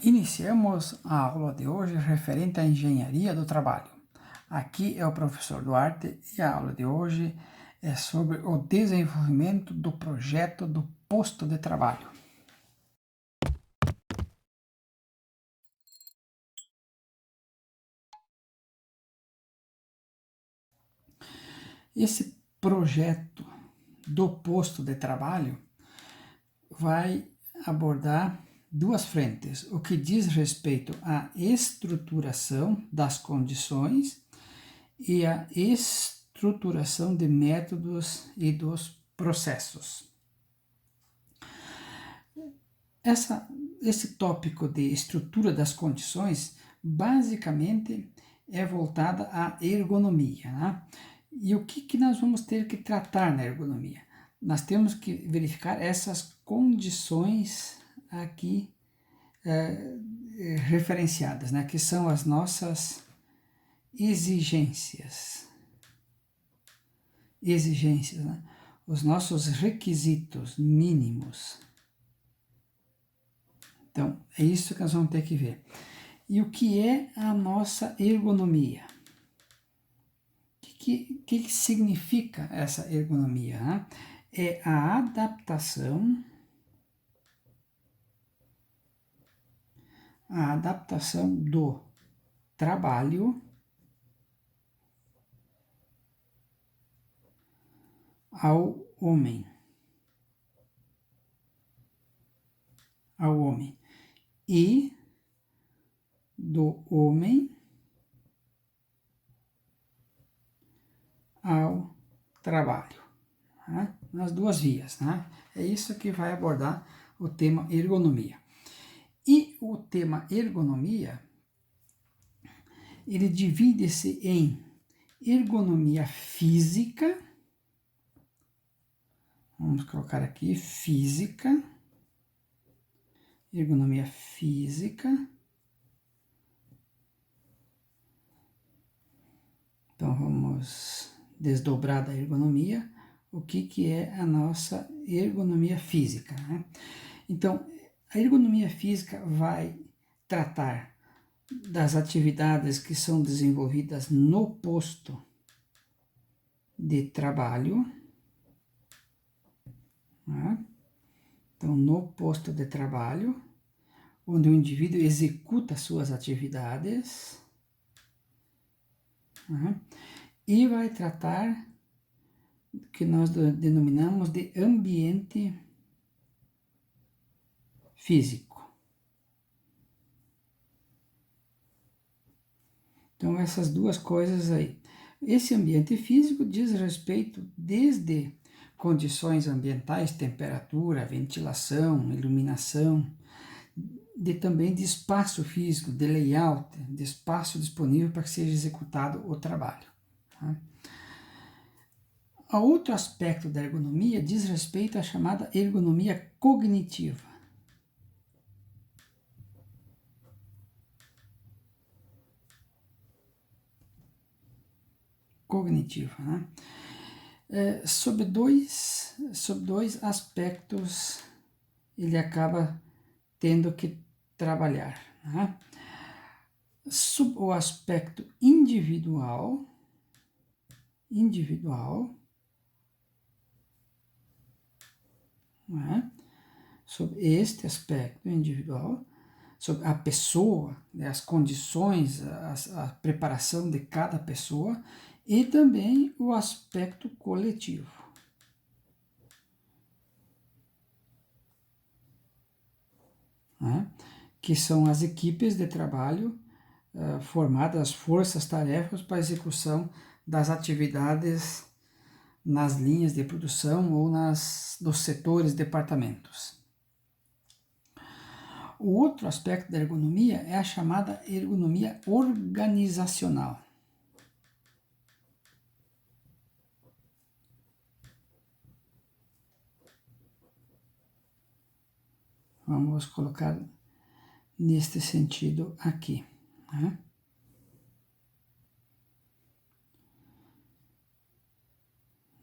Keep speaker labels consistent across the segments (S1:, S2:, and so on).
S1: Iniciamos a aula de hoje referente à engenharia do trabalho. Aqui é o professor Duarte e a aula de hoje é sobre o desenvolvimento do projeto do posto de trabalho. Esse projeto do posto de trabalho vai abordar duas frentes, o que diz respeito à estruturação das condições e à estruturação de métodos e dos processos. Esse tópico de estrutura das condições, basicamente, é voltada à ergonomia, né? E o que nós vamos ter que tratar na ergonomia? Nós temos que verificar essas condições aqui referenciadas, né? Que são as nossas exigências, né? Os nossos requisitos mínimos. Então, é isso que nós vamos ter que ver. E o que é a nossa ergonomia? O que significa essa ergonomia? Né? É a adaptação do trabalho ao homem. E do homem ao trabalho, né? Nas duas vias, né? É isso que vai abordar o tema ergonomia. E o tema ergonomia, ele divide-se em ergonomia física, vamos colocar aqui física, ergonomia física. Então vamos desdobrar da ergonomia o que é a nossa ergonomia física, né? Então, a ergonomia física vai tratar das atividades que são desenvolvidas no posto de trabalho, né? Então, no posto de trabalho, onde o indivíduo executa suas atividades, né? E vai tratar que nós denominamos de ambiente físico. Então, essas duas coisas aí. Esse ambiente físico diz respeito desde condições ambientais, temperatura, ventilação, iluminação, também de espaço físico, de layout, de espaço disponível para que seja executado o trabalho. Tá? Outro aspecto da ergonomia diz respeito à chamada ergonomia cognitiva. Né? Sob dois aspectos ele acaba tendo que trabalhar. Né? Sob o aspecto individual, né? Sob este aspecto individual, sobre a pessoa, né, as condições, a preparação de cada pessoa, e também o aspecto coletivo. Né, que são as equipes de trabalho formadas, forças-tarefas para a execução das atividades nas linhas de produção ou nos setores, departamentos. O outro aspecto da ergonomia é a chamada ergonomia organizacional. Vamos colocar neste sentido aqui. Né?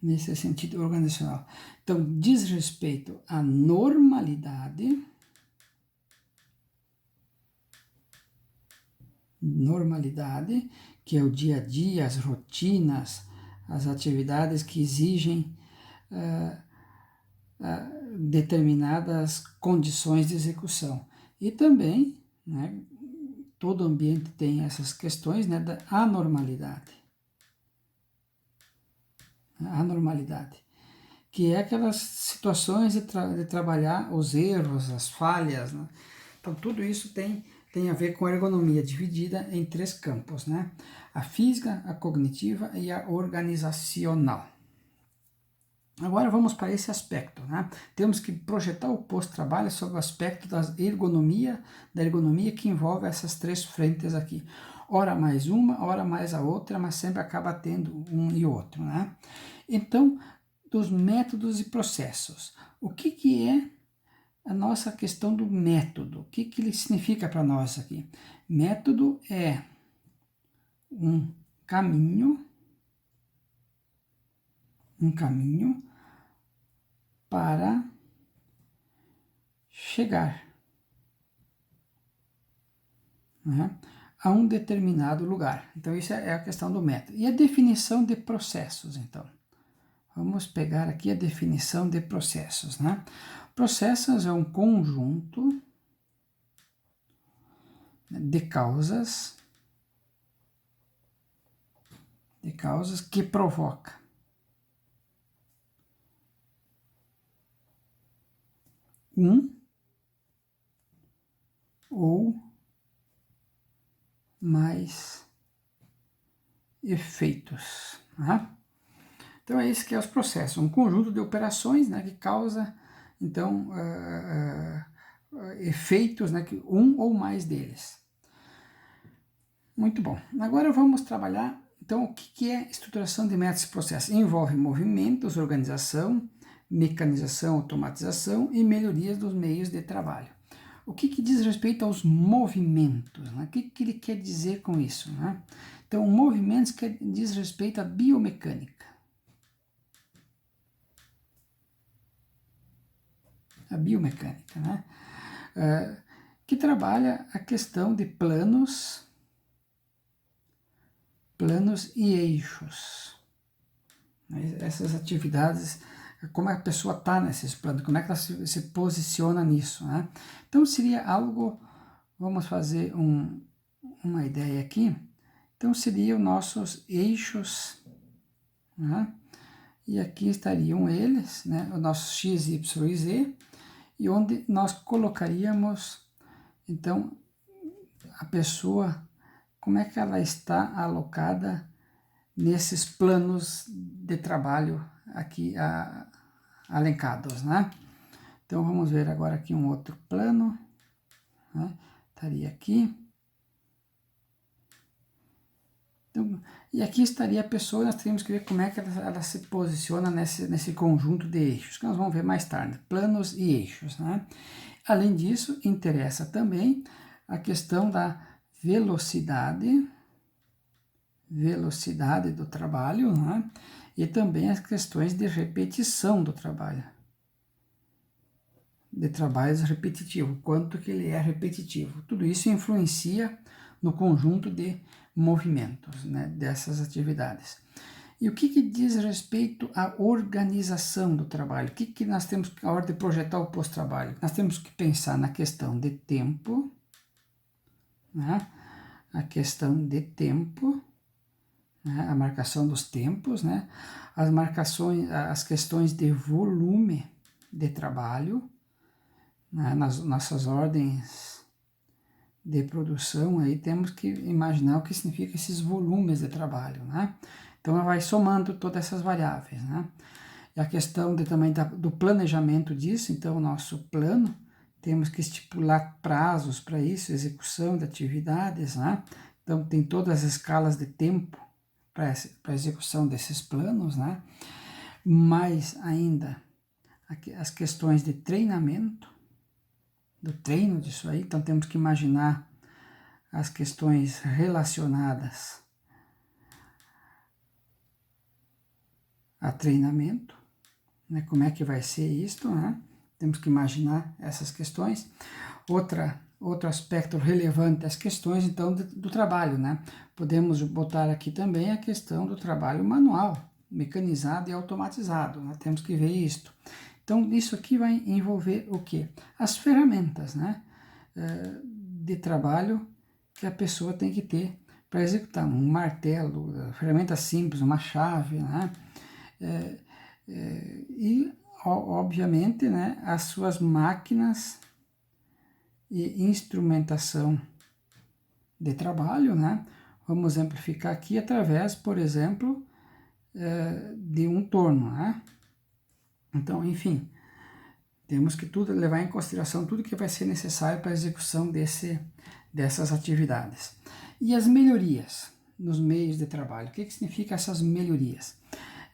S1: Nesse sentido organizacional. Então, diz respeito à normalidade normalidade, que é o dia a dia, as rotinas, as atividades que exigem determinadas condições de execução. E também, né, todo ambiente tem essas questões, né, da anormalidade. A anormalidade, que é aquelas situações de trabalhar os erros, as falhas, né? Então, tudo isso tem a ver com a ergonomia, dividida em 3 campos, né? A física, a cognitiva e a organizacional. Agora vamos para esse aspecto, né? Temos que projetar o pós-trabalho sobre o aspecto da ergonomia que envolve essas 3 frentes aqui. Ora mais uma, ora mais a outra, mas sempre acaba tendo um e outro, né? Então, dos métodos e processos. O que é a nossa questão do método? O que ele significa para nós aqui? Método é um caminho para chegar, né, a um determinado lugar. Então, isso é a questão do método. E a definição de processos, então. Vamos pegar aqui a definição de processos, né? Processos é um conjunto de causas que provoca um ou mais efeitos, né? Então, é esse que é os processos, um conjunto de operações, né, que causa, então, efeitos, né, um ou mais deles. Muito bom. Agora vamos trabalhar, então, o que é estruturação de métodos e processos? Envolve movimentos, organização, mecanização, automatização e melhorias dos meios de trabalho. O que diz respeito aos movimentos? Né? O que ele quer dizer com isso? Né? Então, movimentos diz respeito à biomecânica. A biomecânica, né? Que trabalha a questão de planos e eixos. Essas atividades, como a pessoa está nesses planos, como é que ela se posiciona nisso, né? Então, seria algo, vamos fazer uma ideia aqui, então seriam nossos eixos, né? E aqui estariam eles, né? O nosso x, y e z, e onde nós colocaríamos, então, a pessoa, como é que ela está alocada nesses planos de trabalho aqui alencados, né? Então, vamos ver agora aqui um outro plano, né? Estaria aqui. Então, e aqui estaria a pessoa, nós teríamos que ver como é que ela se posiciona nesse conjunto de eixos, que nós vamos ver mais tarde, planos e eixos, né? Além disso, interessa também a questão da velocidade do trabalho, né? E também as questões de repetição do trabalho. De trabalhos repetitivos, quanto que ele é repetitivo. Tudo isso influencia no conjunto de movimentos, né, dessas atividades. E o que diz respeito à organização do trabalho? O que nós temos, a hora de projetar o pós-trabalho? Nós temos que pensar na questão de tempo, né? A questão de tempo, né? A marcação dos tempos, né? As questões de volume de trabalho, né? Nas nossas ordens de produção, aí temos que imaginar o que significa esses volumes de trabalho, né? Então, ela vai somando todas essas variáveis, né? E a questão também do planejamento disso, então, o nosso plano, temos que estipular prazos para isso, execução de atividades, né? Então, tem todas as escalas de tempo para a execução desses planos, né? Mais ainda, as questões de treinamento, do treino disso aí, então temos que imaginar as questões relacionadas a treinamento, né? Como é que vai ser isto, né? Temos que imaginar essas questões. Outra outro aspecto relevante das questões, então, do trabalho, né? Podemos botar aqui também a questão do trabalho manual, mecanizado e automatizado, né? Temos que ver isto. Então, isso aqui vai envolver o quê? As ferramentas, né? De trabalho que a pessoa tem que ter para executar um martelo, ferramenta simples, uma chave, né? E, obviamente, né, as suas máquinas e instrumentação de trabalho, né? Vamos exemplificar aqui através, por exemplo, de um torno, né? Então, enfim, temos que levar em consideração tudo que vai ser necessário para a execução dessas atividades. E as melhorias nos meios de trabalho. O que significa essas melhorias?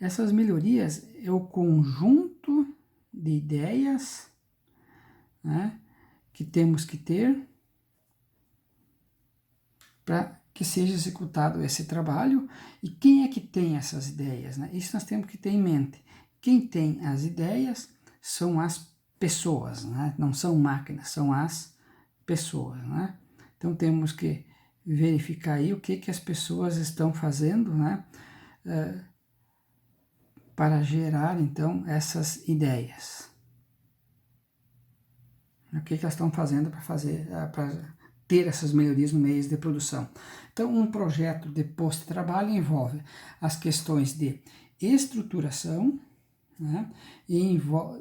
S1: Essas melhorias é o conjunto de ideias, né, que temos que ter para que seja executado esse trabalho. E quem é que tem essas ideias, né? Isso nós temos que ter em mente. Quem tem as ideias são as pessoas, né? Não são máquinas, são as pessoas, né? Então temos que verificar aí o que as pessoas estão fazendo, né? Para gerar, então, essas ideias. O que elas estão fazendo para ter essas melhorias no meio de produção. Então, um projeto de posto de trabalho envolve as questões de estruturação, né, e envolve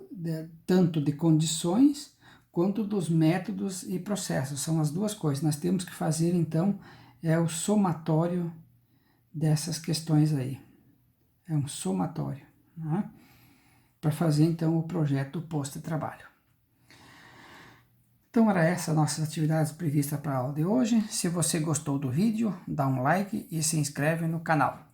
S1: tanto de condições quanto dos métodos e processos. São as duas coisas. Nós temos que fazer, então, o somatório dessas questões aí. É um somatório, né, para fazer, então, o projeto do posto de trabalho. Então, era essa nossas atividades previstas para a aula de hoje. Se você gostou do vídeo, dá um like e se inscreve no canal.